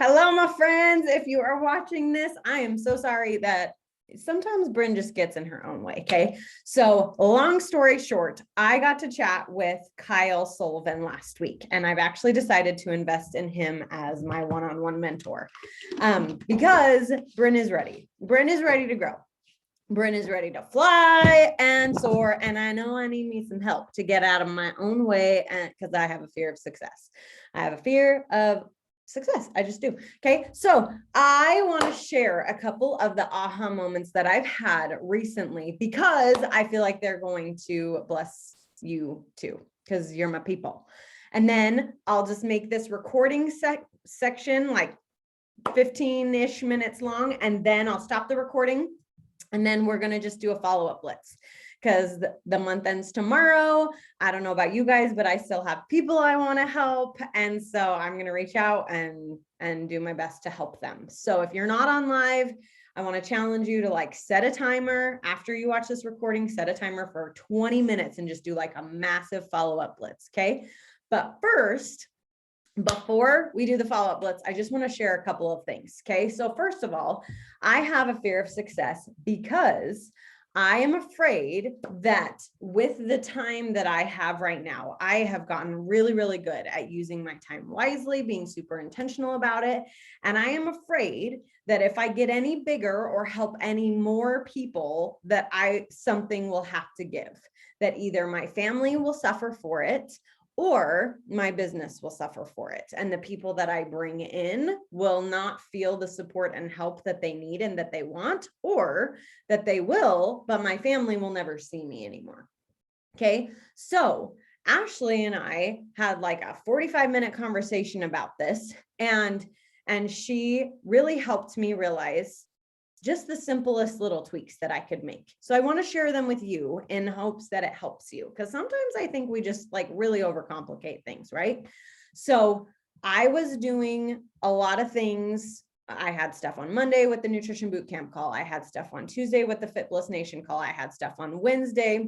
Hello, my friends. If you are watching this, I am so sorry that sometimes Bryn just gets in her own way. Okay. So long story short, I got to chat with Kyle Sullivan last week, and I've actually decided to invest in him as my one-on-one mentor because Bryn is ready. Bryn is ready to grow. Bryn is ready to fly and soar. And I know I need me some help to get out of my own way, because I have a fear of success. I have a fear of success. I just do. Okay. So I want to share a couple of the aha moments that I've had recently, because I feel like they're going to bless you too, because you're my people. And then I'll just make this recording section like 15-ish minutes long, and then I'll stop the recording. And then we're going to just do a follow-up blitz, because the month ends tomorrow. I don't know about you guys, but I still have people I want to help. And so I'm going to reach out and do my best to help them. So if you're not on live, I want to challenge you to like set a timer after you watch this recording, set a timer for 20 minutes and just do like a massive follow-up blitz. Okay. But first, before we do the follow-up blitz, I just want to share a couple of things. Okay. So first of all, I have a fear of success because I am afraid that with the time that I have right now, I have gotten really, really good at using my time wisely, being super intentional about it. And I am afraid that if I get any bigger or help any more people, that something will have to give, that either my family will suffer for it or my business will suffer for it. And the people that I bring in will not feel the support and help that they need and that they want, or that they will, but my family will never see me anymore. Okay. So Ashley and I had like a 45-minute conversation about this, and she really helped me realize just the simplest little tweaks that I could make. So I want to share them with you in hopes that it helps you, because sometimes I think we just like really overcomplicate things, right? So I was doing a lot of things. I had stuff on Monday with the Nutrition Bootcamp call. I had stuff on Tuesday with the Fit Bliss Nation call. I had stuff on Wednesday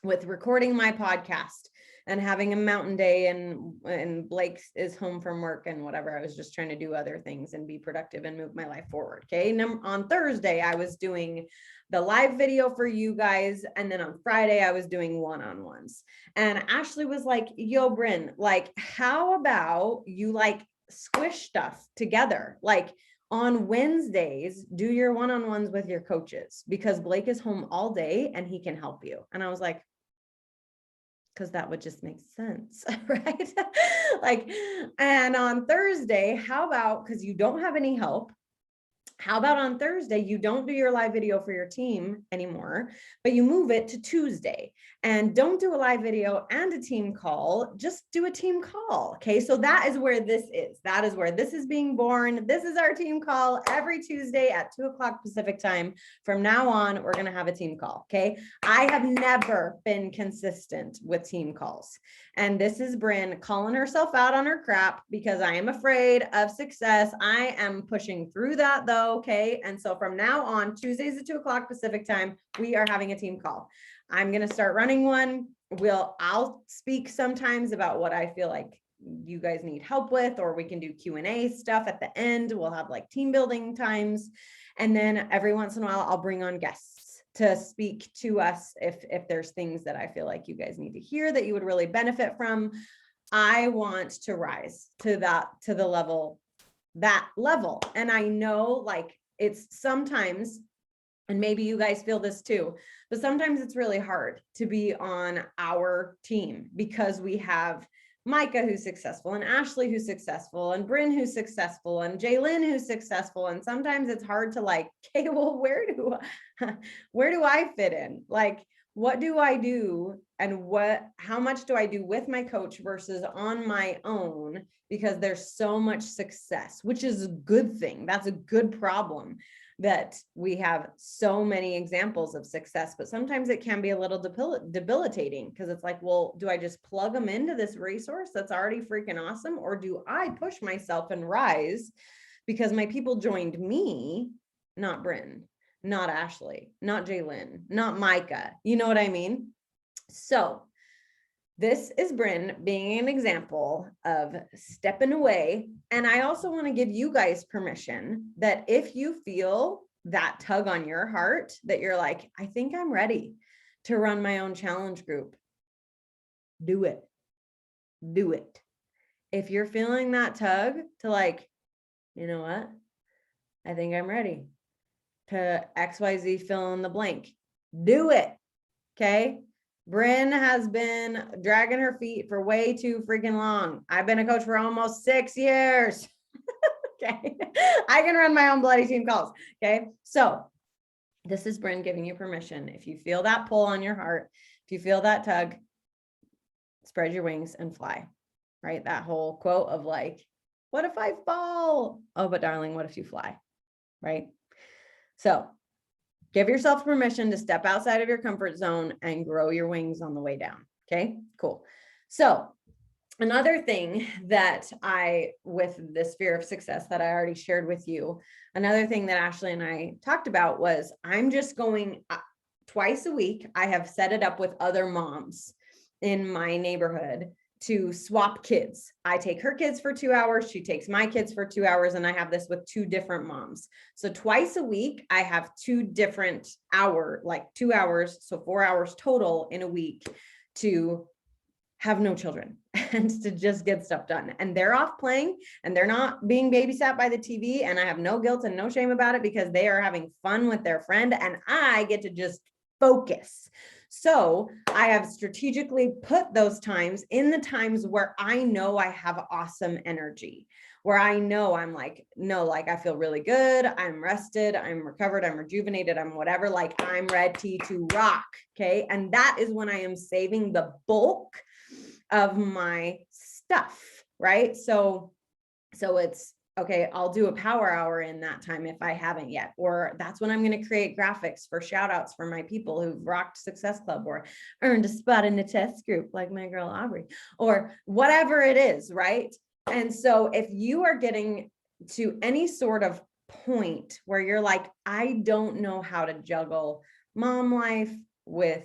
with recording my podcast and having a mountain day, and Blake is home from work and whatever. I was just trying to do other things and be productive and move my life forward. Okay. On Thursday, I was doing the live video for you guys. And then on Friday, I was doing one-on-ones. And Ashley was like, yo, Bryn, like, how about you like squish stuff together? Like on Wednesdays, do your one-on-ones with your coaches, because Blake is home all day and he can help you. And I was like, because that would just make sense, right? Like, and on Thursday, how about, because you don't have any help, how about on Thursday, you don't do your live video for your team anymore, but you move it to Tuesday, and don't do a live video and a team call, just do a team call. Okay. So that is where this is. That is where this is being born. This is our team call every Tuesday at 2:00 Pacific time. From now on, we're going to have a team call. Okay. I have never been consistent with team calls. And this is Bryn calling herself out on her crap, because I am afraid of success. I am pushing through that though. Okay. And so from now on, Tuesdays at 2:00 Pacific time, we are having a team call. I'm going to start running one. I'll speak sometimes about what I feel like you guys need help with, or we can do Q&A stuff at the end. We'll have like team building times. And then every once in a while, I'll bring on guests to speak to us if there's things that I feel like you guys need to hear that you would really benefit from. I want to rise to that level. And I know like it's sometimes, and maybe you guys feel this too, but sometimes it's really hard to be on our team, because we have Micah who's successful, and Ashley who's successful, and Bryn who's successful, and Jaylyn who's successful. And sometimes it's hard to like, okay, well, where do I fit in? Like, what do I do? And how much do I do with my coach versus on my own? Because there's so much success, which is a good thing. That's a good problem, that we have so many examples of success, but sometimes it can be a little debilitating, because it's like, well, do I just plug them into this resource that's already freaking awesome? Or do I push myself and rise because my people joined me, not Bryn, not Ashley, not Jaylyn, not Micah? You know what I mean? So This is Bryn being an example of stepping away. And I also want to give you guys permission that if you feel that tug on your heart, that you're like, I think I'm ready to run my own challenge group, do it. Do it. If you're feeling that tug to like, you know what? I think I'm ready to XYZ fill in the blank. Do it. Okay. Bryn has been dragging her feet for way too freaking long. I've been a coach for almost 6 years. Okay. I can run my own bloody team calls. Okay. So this is Bryn giving you permission. If you feel that pull on your heart, if you feel that tug, spread your wings and fly. Right? That whole quote of like, what if I fall? Oh, but darling, what if you fly? Right? So give yourself permission to step outside of your comfort zone and grow your wings on the way down. Okay, cool. So another thing that with this fear of success that I already shared with you, another thing that Ashley and I talked about was I'm just going twice a week. I have set it up with other moms in my neighborhood to swap kids. I take her kids for 2 hours. She takes my kids for 2 hours. And I have this with 2 different moms. So twice a week, I have 2 different like 2 hours. So 4 hours total in a week to have no children and to just get stuff done. And they're off playing and they're not being babysat by the TV. And I have no guilt and no shame about it because they are having fun with their friend and I get to just focus. So I have strategically put those times in the times where I know I have awesome energy, where I know I'm like, no, like I feel really good. I'm rested. I'm recovered. I'm rejuvenated. I'm whatever, like I'm ready to rock. Okay. And that is when I am saving the bulk of my stuff. Right. So it's, okay, I'll do a power hour in that time if I haven't yet, or that's when I'm going to create graphics for shout outs for my people who've rocked Success Club or earned a spot in the test group, like my girl Aubrey, or whatever it is, right? And so if you are getting to any sort of point where you're like, I don't know how to juggle mom life with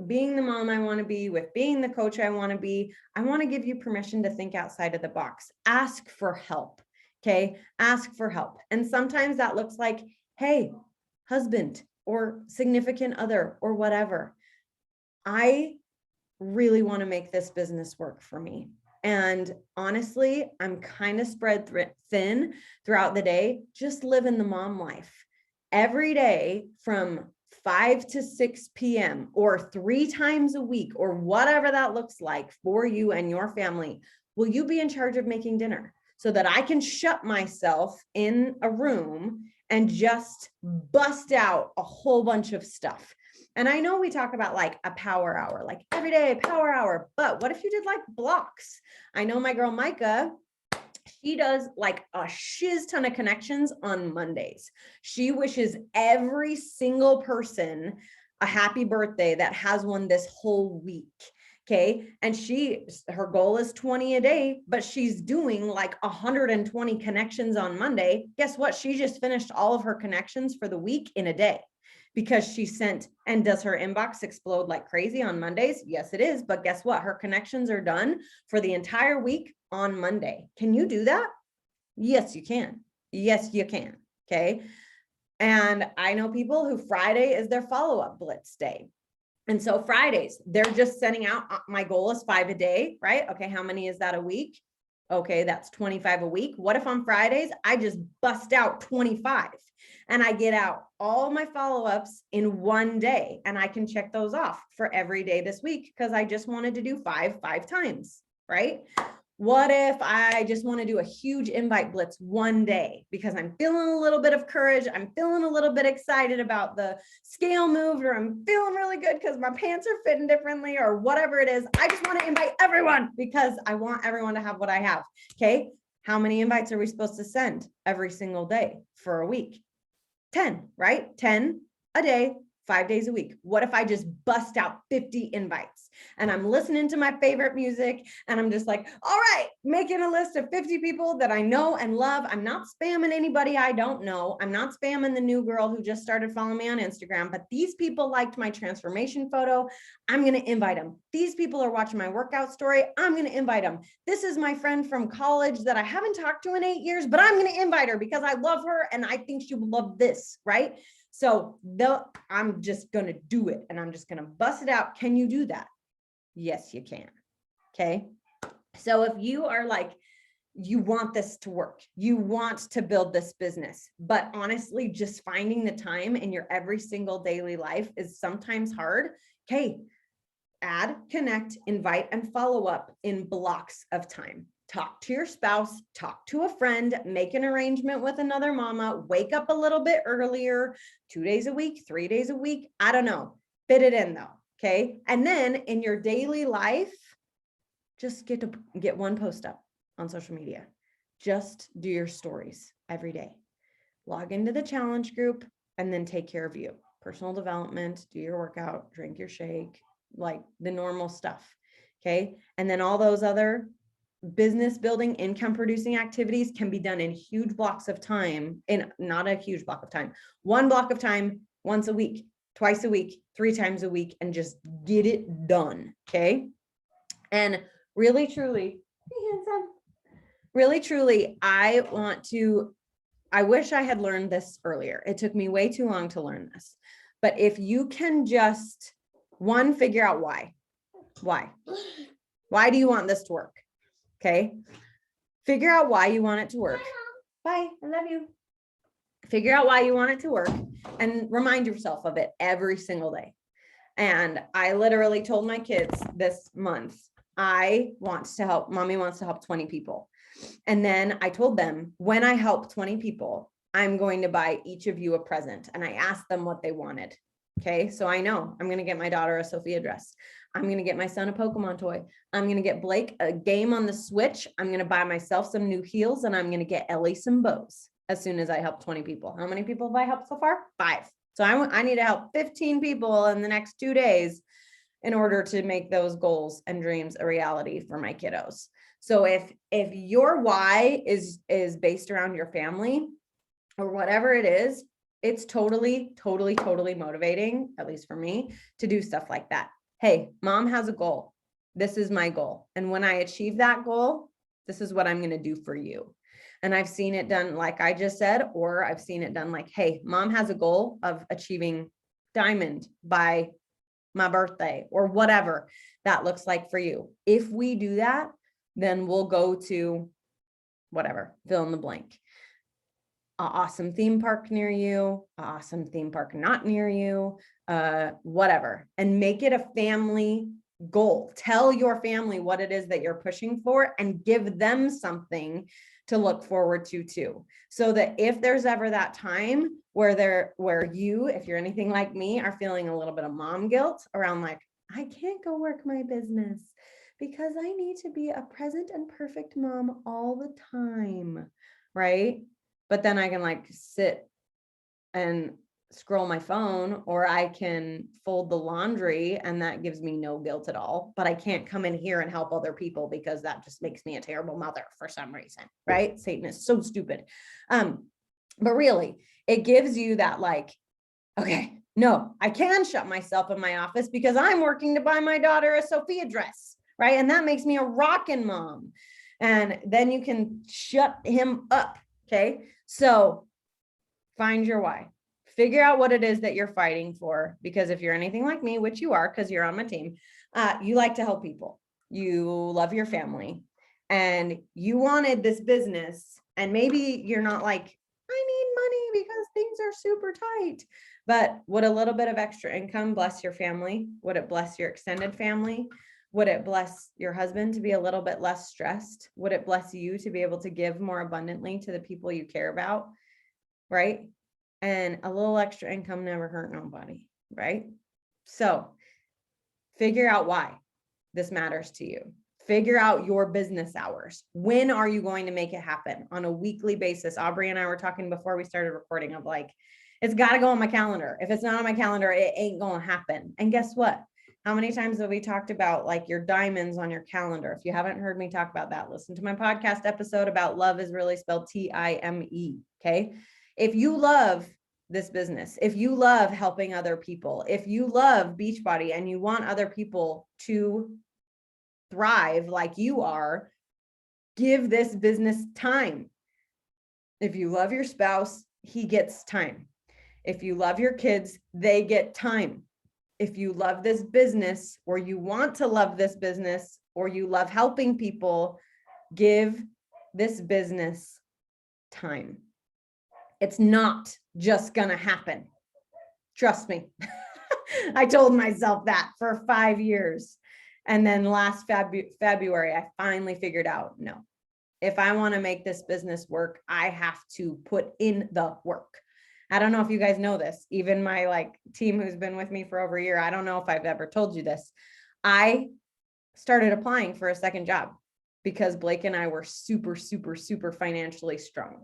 being the mom I want to be, with being the coach I want to be, I want to give you permission to think outside of the box. Ask for help. Okay. Ask for help. And sometimes that looks like, hey, husband or significant other or whatever. I really want to make this business work for me. And honestly, I'm kind of spread thin throughout the day, just living the mom life every day from 5 to 6 p.m. or 3 times a week or whatever that looks like for you and your family. Will you be in charge of making dinner so that I can shut myself in a room and just bust out a whole bunch of stuff? And I know we talk about like a power hour, like every day power hour, but what if you did like blocks? I know my girl Micah, she does like a shiz ton of connections on Mondays. She wishes every single person a happy birthday that has one this whole week. Okay. And her goal is 20 a day, but she's doing like 120 connections on Monday. Guess what? She just finished all of her connections for the week in a day because she sent, and does her inbox explode like crazy on Mondays? Yes, it is. But guess what? Her connections are done for the entire week on Monday. Can you do that? Yes, you can. Yes, you can. Okay. And I know people who Friday is their follow-up blitz day. And so Fridays, they're just sending out, my goal is 5 a day, right? Okay. How many is that a week? Okay. That's 25 a week. What if on Fridays, I just bust out 25 and I get out all my follow-ups in one day and I can check those off for every day this week because I just wanted to do 5 times, right? What if I just want to do a huge invite blitz one day because I'm feeling a little bit of courage. I'm feeling a little bit excited about the scale moved, or I'm feeling really good because my pants are fitting differently or whatever it is. I just want to invite everyone because I want everyone to have what I have. Okay. How many invites are we supposed to send every single day for a week? 10, right? 10 a day 5 days a week? What if I just bust out 50 invites and I'm listening to my favorite music and I'm just like, all right, making a list of 50 people that I know and love. I'm not spamming anybody I don't know. I'm not spamming the new girl who just started following me on Instagram, but these people liked my transformation photo. I'm going to invite them. These people are watching my workout story. I'm going to invite them. This is my friend from college that I haven't talked to in 8 years, but I'm going to invite her because I love her and I think she will love this, right? So I'm just going to do it and I'm just going to bust it out. Can you do that? Yes, you can. Okay. So if you are like, you want this to work, you want to build this business, but honestly, just finding the time in your every single daily life is sometimes hard. Okay. Add, connect, invite, and follow up in blocks of time. Talk to your spouse, talk to a friend, make an arrangement with another mama, wake up a little bit earlier, 2 days a week, 3 days a week. I don't know. Fit it in though. Okay. And then in your daily life, just get one post up on social media. Just do your stories every day. Log into the challenge group and then take care of you. Personal development, do your workout, drink your shake, like the normal stuff. Okay. And then all those other business building, income producing activities can be done in huge blocks of time, in not a huge block of time, one block of time, once a week, twice a week, 3 times a week, and just get it done. Okay. And really, truly, I wish I had learned this earlier. It took me way too long to learn this. But if you can just, one, figure out why do you want this to work? Okay. Figure out why you want it to work. Bye. I love you. Figure out why you want it to work and remind yourself of it every single day. And I literally told my kids this month, mommy wants to help 20 people. And then I told them, when I help 20 people, I'm going to buy each of you a present. And I asked them what they wanted. Okay. So I know I'm going to get my daughter a Sophia dress. I'm going to get my son a Pokemon toy. I'm going to get Blake a game on the Switch. I'm going to buy myself some new heels and I'm going to get Ellie some bows as soon as I help 20 people. How many people have I helped so far? 5. So I need to help 15 people in the next 2 days in order to make those goals and dreams a reality for my kiddos. So if your why is based around your family or whatever it is, it's totally motivating, at least for me, to do stuff like that. Hey, mom has a goal. This is my goal. And when I achieve that goal, this is what I'm going to do for you. And I've seen it done, like I just said, or I've seen it done like, hey, mom has a goal of achieving diamond by my birthday or whatever that looks like for you. If we do that, then we'll go to whatever, fill in the blank. An awesome theme park near you, an awesome theme park not near you, whatever, and make it a family goal. Tell your family what it is that you're pushing for and give them something to look forward to too. So that if there's ever that time where you, if you're anything like me, are feeling a little bit of mom guilt around like, I can't go work my business because I need to be a present and perfect mom all the time, right? But then I can like sit and scroll my phone, or I can fold the laundry and that gives me no guilt at all, but I can't come in here and help other people because that just makes me a terrible mother for some reason, right? Satan is so stupid. But really it gives you that like, okay, no, I can shut myself in my office because I'm working to buy my daughter a Sophia dress, right? And that makes me a rockin' mom. And then you can shut him up. Okay. So find your why, figure out what it is that you're fighting for. Because if you're anything like me, which you are, because you're on my team, you like to help people, you love your family, and you wanted this business. And maybe you're not like, I need money because things are super tight, but would a little bit of extra income bless your family? Would it bless your extended family? Would it bless your husband to be a little bit less stressed? Would it bless you to be able to give more abundantly to the people you care about? Right? And a little extra income never hurt nobody, right? So figure out why this matters to you. Figure out your business hours. When are you going to make it happen on a weekly basis? Aubrey and I were talking before we started recording of like, It's got to go on my calendar. If it's not on my calendar, it ain't going to happen. And guess what? How many times have we talked about like your diamonds on your calendar? If you haven't heard me talk about that, listen to my podcast episode about love is really spelled T-I-M-E. Okay. If you love this business, if you love helping other people, if you love Beachbody and you want other people to thrive like you are, give this business time. If you love your spouse, he gets time. If you love your kids, they get time. If you love this business or you want to love this business or you love helping people, give this business time. It's not just going to happen. Trust me. I told myself that for 5 years. And then last February, I finally figured out, no, if I want to make this business work, I have to put in the work. I don't know if you guys know this, even my like team who's been with me for over a year. I don't know if I've ever told you this. I started applying for a second job because Blake and I were super, super, super financially strong.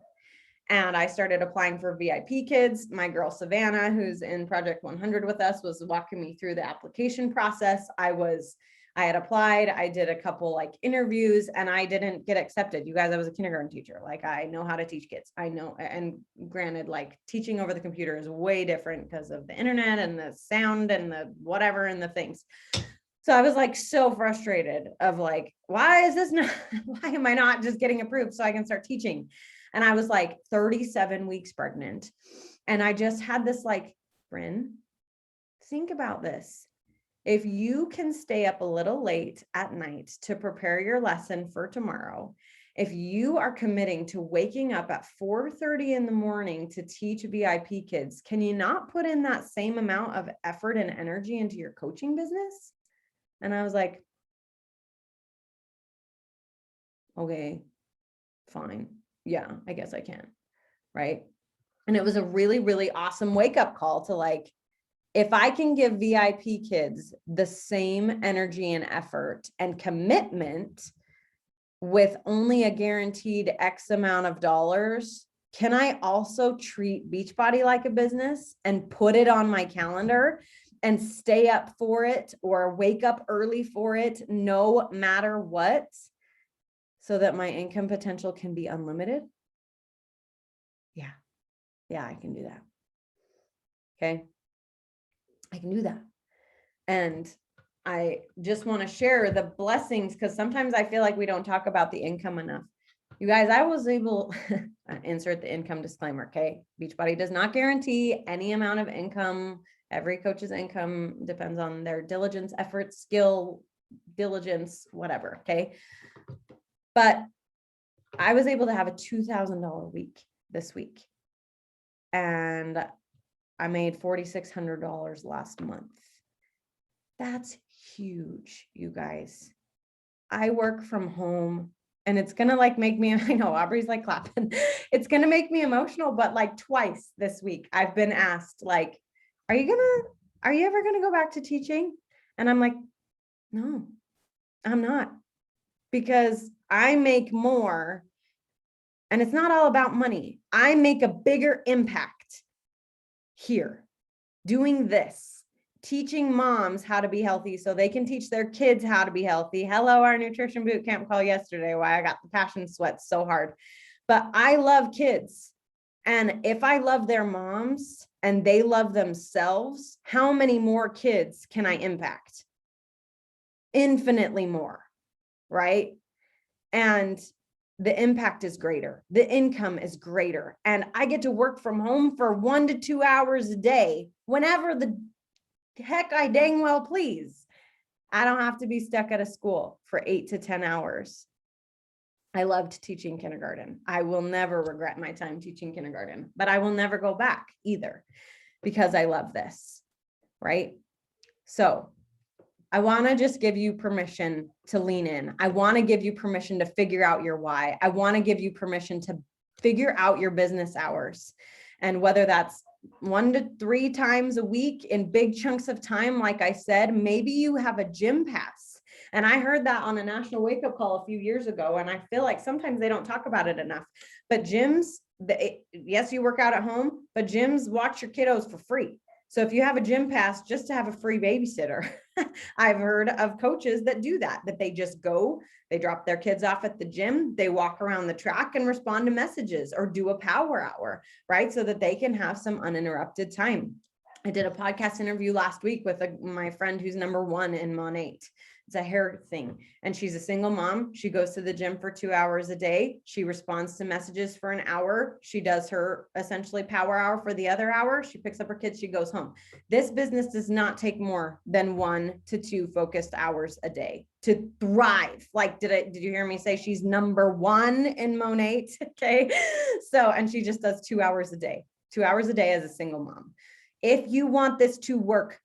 And I started applying for VIP kids. My girl, Savannah, who's in Project 100 with us, was walking me through the application process. I had applied, I did a couple like interviews and I didn't get accepted. You guys, I was a kindergarten teacher. Like I know how to teach kids. I know, and granted, like teaching over the computer is way different because of the internet and the sound and the whatever and the things. So I was like so frustrated of like, why am I not just getting approved so I can start teaching? And I was like 37 weeks pregnant. And I just had this like, Bryn, think about this. If you can stay up a little late at night to prepare your lesson for tomorrow, if you are committing to waking up at 4:30 in the morning to teach VIP kids, can you not put in that same amount of effort and energy into your coaching business? And I was like, okay, fine. Yeah, I guess I can. Right. And it was a really, really awesome wake up call to like, if I can give VIP kids the same energy and effort and commitment with only a guaranteed X amount of dollars, can I also treat Beachbody like a business and put it on my calendar and stay up for it or wake up early for it, no matter what, so that my income potential can be unlimited? Yeah, I can do that. Okay. I can do that. And I just want to share the blessings because sometimes I feel like we don't talk about the income enough. You guys, I was able insert the income disclaimer. Okay. Beachbody does not guarantee any amount of income. Every coach's income depends on their diligence, effort, skill, diligence, whatever. Okay. But I was able to have a $2,000 week this week. And I made $4,600 last month. That's huge, you guys. I work from home and it's going to like make me, I know Aubrey's like clapping. It's going to make me emotional, but like twice this week, I've been asked like, are you ever going to go back to teaching? And I'm like, no, I'm not, because I make more and it's not all about money. I make a bigger impact here doing this, teaching moms how to be healthy so they can teach their kids how to be healthy. Hello, our nutrition boot camp call yesterday, why I got the passion sweat so hard. But I love kids. And if I love their moms and they love themselves, how many more kids can I impact? Infinitely more, right? And the impact is greater. The income is greater. And I get to work from home for 1 to 2 hours a day, whenever the heck I dang well please. I don't have to be stuck at a school for 8 to 10 hours. I loved teaching kindergarten. I will never regret my time teaching kindergarten, but I will never go back either because I love this, right? So I want to just give you permission to lean in. I want to give you permission to figure out your why. I want to give you permission to figure out your business hours. And whether that's 1 to 3 times a week in big chunks of time, like I said, maybe you have a gym pass And I heard that on a national wake up call a few years ago. And I feel like sometimes they don't talk about it enough, but gyms, yes, you work out at home, but gyms watch your kiddos for free. So if you have a gym pass just to have a free babysitter, I've heard of coaches that do that they just go, they drop their kids off at the gym, they walk around the track and respond to messages or do a power hour, right? So that they can have some uninterrupted time. I did a podcast interview last week with my friend who's #1 in Monat. It's a hair thing. And she's a single mom. She goes to the gym for 2 hours a day. She responds to messages for an hour. She does her essentially power hour for the other hour. She picks up her kids, she goes home. This business does not take more than 1 to 2 focused hours a day to thrive. Like, did you hear me say she's #1 in Monat? Okay. So, and she just does 2 hours a day, 2 hours a day as a single mom. If you want this to work,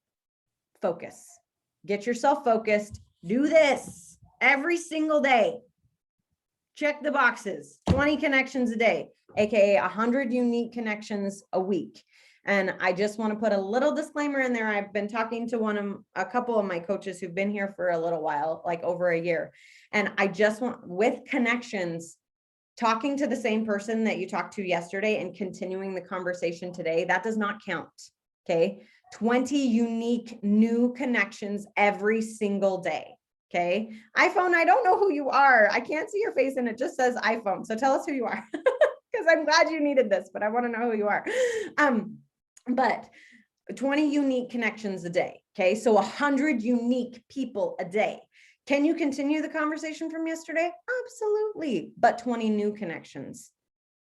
focus, get yourself focused, do this every single day. Check the boxes, 20 connections a day, AKA 100 unique connections a week. And I just want to put a little disclaimer in there. I've been talking to a couple of my coaches who've been here for a little while, like over a year. And I just want, with connections, talking to the same person that you talked to yesterday and continuing the conversation today, that does not count. Okay. 20 unique new connections every single day. Okay. iPhone, I don't know who you are. I can't see your face and it just says iPhone. So tell us who you are because I'm glad you needed this, but I want to know who you are. But 20 unique connections a day. Okay. So 100 unique people a day. Can you continue the conversation from yesterday? Absolutely. But 20 new connections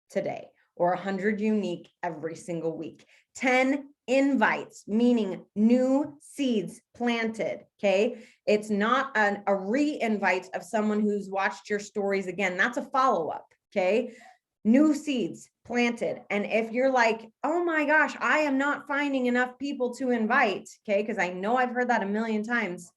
today, or 100 unique every single week. 10 invites, meaning new seeds planted. Okay. It's not a re-invite of someone who's watched your stories again. That's a follow-up. Okay. New seeds planted. And if you're like, oh my gosh, I am not finding enough people to invite. Okay. Because I know I've heard that a million times.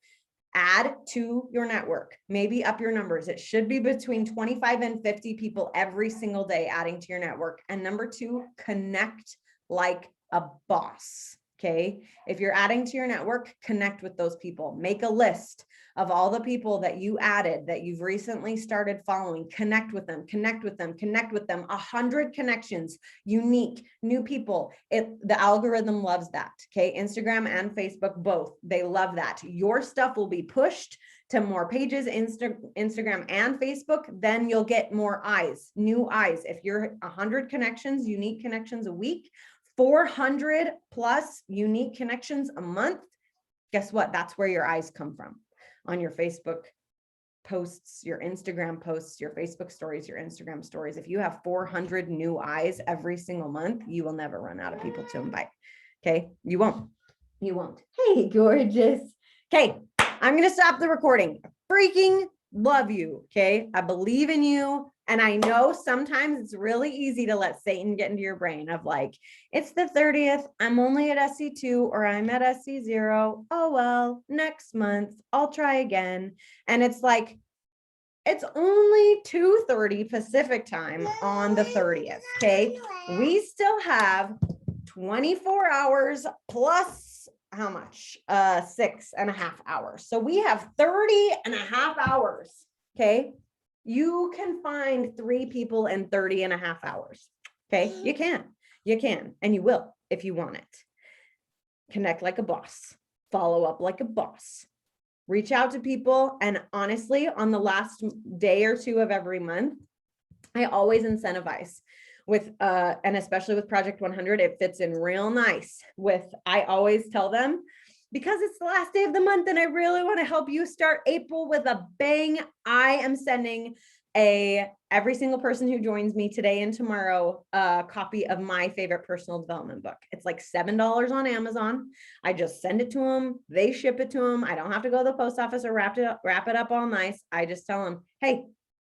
Add to your network, maybe up your numbers. It should be between 25 and 50 people every single day adding to your network. And number 2, connect like a boss. Okay. If you're adding to your network, connect with those people. Make a list of all the people that you added that you've recently started following. Connect with them, connect with them, connect with them. 100 connections, unique, new people. The algorithm loves that. Okay. Instagram and Facebook, both, they love that. Your stuff will be pushed to more pages, Instagram and Facebook, then you'll get more eyes, new eyes. If you're 100 connections, unique connections a week, 400 plus unique connections a month, guess what? That's where your eyes come from. On your Facebook posts, your Instagram posts, your Facebook stories, your Instagram stories. If you have 400 new eyes every single month, you will never run out of people to invite. Okay. You won't. Hey, gorgeous. Okay. I'm going to stop the recording. Freaking love you. Okay. I believe in you. And I know sometimes it's really easy to let Satan get into your brain of like, it's the 30th. I'm only at SC2 or I'm at SC0. Oh, well, next month I'll try again. And it's like, it's only 2:30 Pacific time on the 30th. Okay. We still have 24 hours plus how much? 6.5 hours. So we have 30.5 hours. Okay. You can find 3 people in 30.5 hours. Okay. You can, and you will, if you want it. Connect like a boss, follow up like a boss, reach out to people. And honestly, on the last day or 2 of every month, I always incentivize with, and especially with Project 100, it fits in real nice with, I always tell them, because it's the last day of the month and I really want to help you start April with a bang, I am sending every single person who joins me today and tomorrow, a copy of my favorite personal development book. It's like $7 on Amazon. I just send it to them. They ship it to them. I don't have to go to the post office or wrap it up all nice. I just tell them, hey,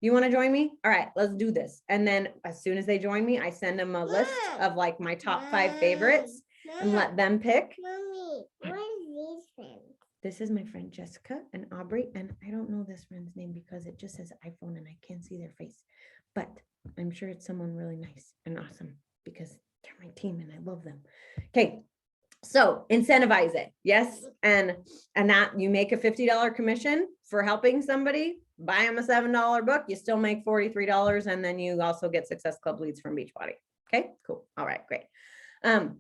you want to join me? All right, let's do this. And then as soon as they join me, I send them a list of like my top 5 favorites and let them pick. Mommy, what is these friends? This is my friend Jessica and Aubrey, and I don't know this friend's name because it just says iPhone and I can't see their face, but I'm sure it's someone really nice and awesome because they're my team and I love them. Okay, So incentivize it. Yes. And that you make a $50 commission for helping somebody buy them a $7 book. You still make $43. And then you also get Success Club leads from Beachbody. Okay, cool. All right, great.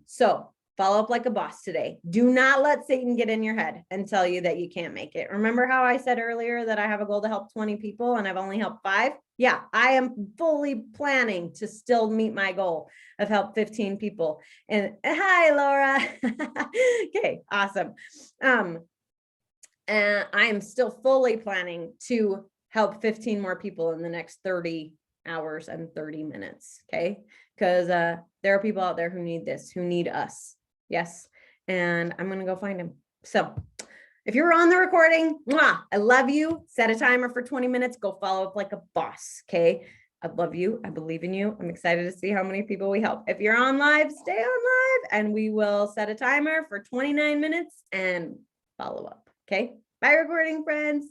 So follow up like a boss today. Do not let Satan get in your head and tell you that you can't make it. Remember how I said earlier that I have a goal to help 20 people and I've only helped 5? Yeah, I am fully planning to still meet my goal of help 15 people. And hi, Laura. Okay, awesome. And I am still fully planning to help 15 more people in the next 30 hours and 30 minutes. Okay. Because there are people out there who need this, who need us. Yes. And I'm going to go find them. So if you're on the recording, mwah, I love you. Set a timer for 20 minutes. Go follow up like a boss. Okay. I love you. I believe in you. I'm excited to see how many people we help. If you're on live, stay on live and we will set a timer for 29 minutes and follow up. Okay. Bye, recording friends.